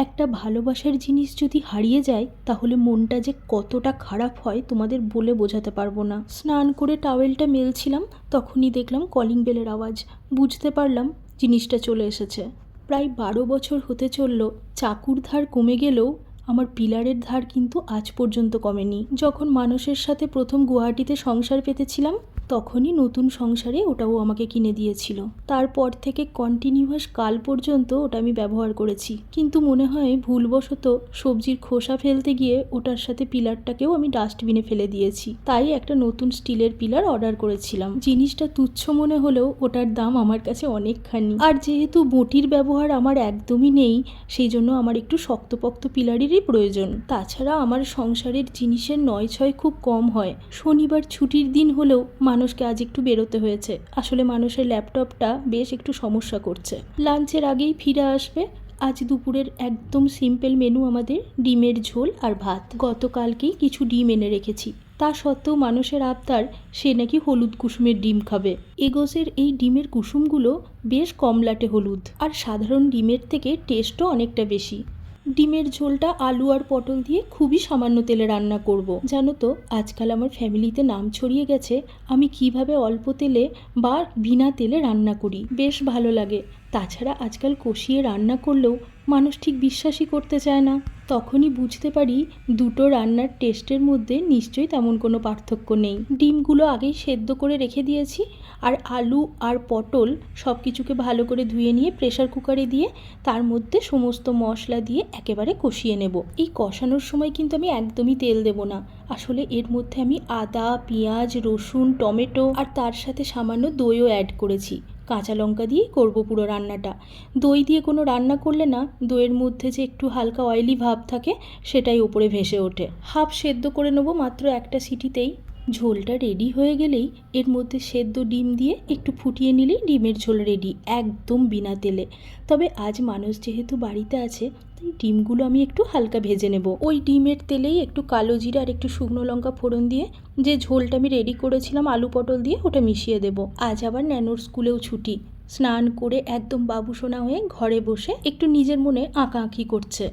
একটা ভালোবাসার জিনিস যদি হারিয়ে যায় তাহলে মনটা যে কতটা খারাপ হয় তোমাদের বলে বোঝাতে পারবো না। স্নান করে টাওয়েলটা মেলছিলাম, তখনই দেখলাম কলিং বেলের আওয়াজ। বুঝতে পারলাম জিনিসটা চলে এসেছে। প্রায় 12 বছর হতে চলল। চাকুর ধার কমে গেলেও আমার পিলারের ধার কিন্তু আজ পর্যন্ত কমেনি। যখন মানুষের সাথে প্রথম গুয়াহাটিতে সংসার পেতেছিলাম তখনই নতুন সংসারে ওটাও আমাকে কিনে দিয়েছিল। তারপর থেকে কন্টিনিউয়াস কাল পর্যন্ত ওটা আমি ব্যবহার করেছি, কিন্তু মনে হয় ভুলবশত সবজির খোসা ফেলতে গিয়ে ওটার সাথে পিলারটাকেও আমি ডাস্টবিনে ফেলে দিয়েছি। তাই একটা নতুন স্টিলের পিলার অর্ডার করেছিলাম। জিনিসটা তুচ্ছ মনে হলেও ওটার দাম আমার কাছে অনেকখানি। আর যেহেতু বটির ব্যবহার আমার একদমই নেই, সেই জন্য আমার একটু শক্তপোক্ত পিলারেরই প্রয়োজন। তাছাড়া আমার সংসারের জিনিসের নয় ছয় খুব কম হয়। শনিবার ছুটির দিন হলেও মানুষকে আজ একটু বেরোতে হয়েছে। আসলে মানুষের ল্যাপটপটা বেশ একটু সমস্যা করছে। লাঞ্চের আগেই ফিরে আসবে। আজ দুপুরের একদম সিম্পল মেনু আমাদের ডিমের ঝোল আর ভাত। গতকালকেই কিছু ডিম এনে রেখেছি। তা সত্ত্বেও মানুষের আবদার সে নাকি হলুদ কুসুমের ডিম খাবে। এগোসের এই ডিমের কুসুমগুলো বেশ কমলাটে হলুদ, আর সাধারণ ডিমের থেকে টেস্টও অনেকটা বেশি। ডিমের ঝোলটা আলু আর পটল দিয়ে খুবই সামান্য তেলে রান্না করব। জানো তো, আজকাল আমার ফ্যামিলিতে নাম ছড়িয়ে গেছে আমি কিভাবে অল্প তেলে বা বিনা তেলে রান্না করি। বেশ ভালো লাগে। তাছাড়া আজকাল কষিয়ে রান্না করলেও মানুষ ঠিক বিশ্বাসই করতে চায় না। তখনই বুঝতে পারি দুটো রান্নার টেস্টের মধ্যে নিশ্চয়ই তেমন কোনো পার্থক্য নেই। ডিমগুলো আগেই সেদ্ধ করে রেখে দিয়েছি, আর আলু আর পটল সব কিছুকে ভালো করে ধুয়ে নিয়ে প্রেসার কুকারে দিয়ে তার মধ্যে সমস্ত মশলা দিয়ে একেবারে কষিয়ে নেব। এই কষানোর সময় কিন্তু আমি একদমই তেল দেব না। আসলে এর মধ্যে আমি আদা, পেঁয়াজ, রসুন, টমেটো আর তার সাথে সামান্য দইও অ্যাড করেছি। কাঁচা লঙ্কা দিয়েই করবো পুরো রান্নাটা। দই দিয়ে কোনো রান্না করলে না, দইয়ের মধ্যে যে একটু হালকা অয়েলি ভাব থাকে সেটাই ওপরে ভেসে ওঠে। হাফ সেদ্ধ করে নেবো মাত্র একটা সিটিতেই। ঝোলটা রেডি হয়ে গেলেই এর মধ্যে সেদ্ধ ডিম দিয়ে একটু ফুটিয়ে নিলেই ডিমের ঝোল রেডি, একদম বিনা তেলে। তবে আজ মানুষ যেহেতু বাড়িতে আছে তাই ডিমগুলো আমি একটু হালকা ভেজে নেব। ওই ডিমের তেলেই একটু কালো জিরা আর একটু শুকনো লঙ্কা ফোড়ন দিয়ে যে ঝোলটা আমি রেডি করেছিলাম আলু পটল দিয়ে ওটা মিশিয়ে দেব। আজ আবার ন্যানোর স্কুলেও ছুটি। স্নান করে একদম বাবুসোনা হয়ে ঘরে বসে একটু নিজের মনে আঁকাআঁকি করছে।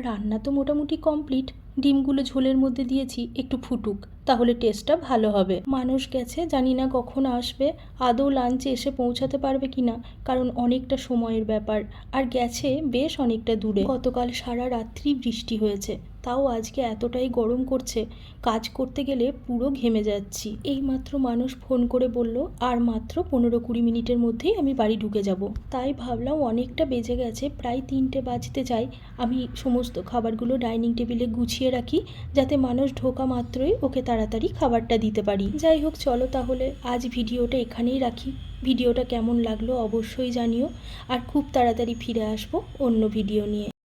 রান্না তো মোটামুটি কমপ্লিট। ডিমগুলো ঝোলের মধ্যে দিয়েছি, একটু ফুটুক, তাহলে টেস্টটা ভালো হবে। মানুষ গেছে, জানি না কখন আসবে, আদৌ লাঞ্চে এসে পৌঁছাতে পারবে কিনা, কারণ অনেকটা সময়ের ব্যাপার। আর গেছে বেশ অনেকটা দূরে। গতকাল সারা রাত্রি বৃষ্টি হয়েছে, তাও আজকে এতটাই গরম করছে, কাজ করতে গেলে পুরো ঘেমে যাচ্ছি। এইমাত্র মানুষ ফোন করে বলল আর মাত্র 15-20 মিনিটের মধ্যেই আমি বাড়ি ঢুকে যাব। তাই ভাবলাম অনেকটা বেজে গেছে, প্রায় 3টে বাজতে যাই, আমি সমস্ত খাবারগুলো ডাইনিং টেবিলে গুছিয়ে রাখি, যাতে মানুষ ঢোকা মাত্রই ওকে তাড়াতাড়ি খাবারটা দিতে পারি। যাই হোক, চলো তাহলে আজ ভিডিওটা এখানেই রাখি। ভিডিওটা কেমন লাগলো অবশ্যই জানিও, আর খুব তাড়াতাড়ি ফিরে আসবো অন্য ভিডিও নিয়ে।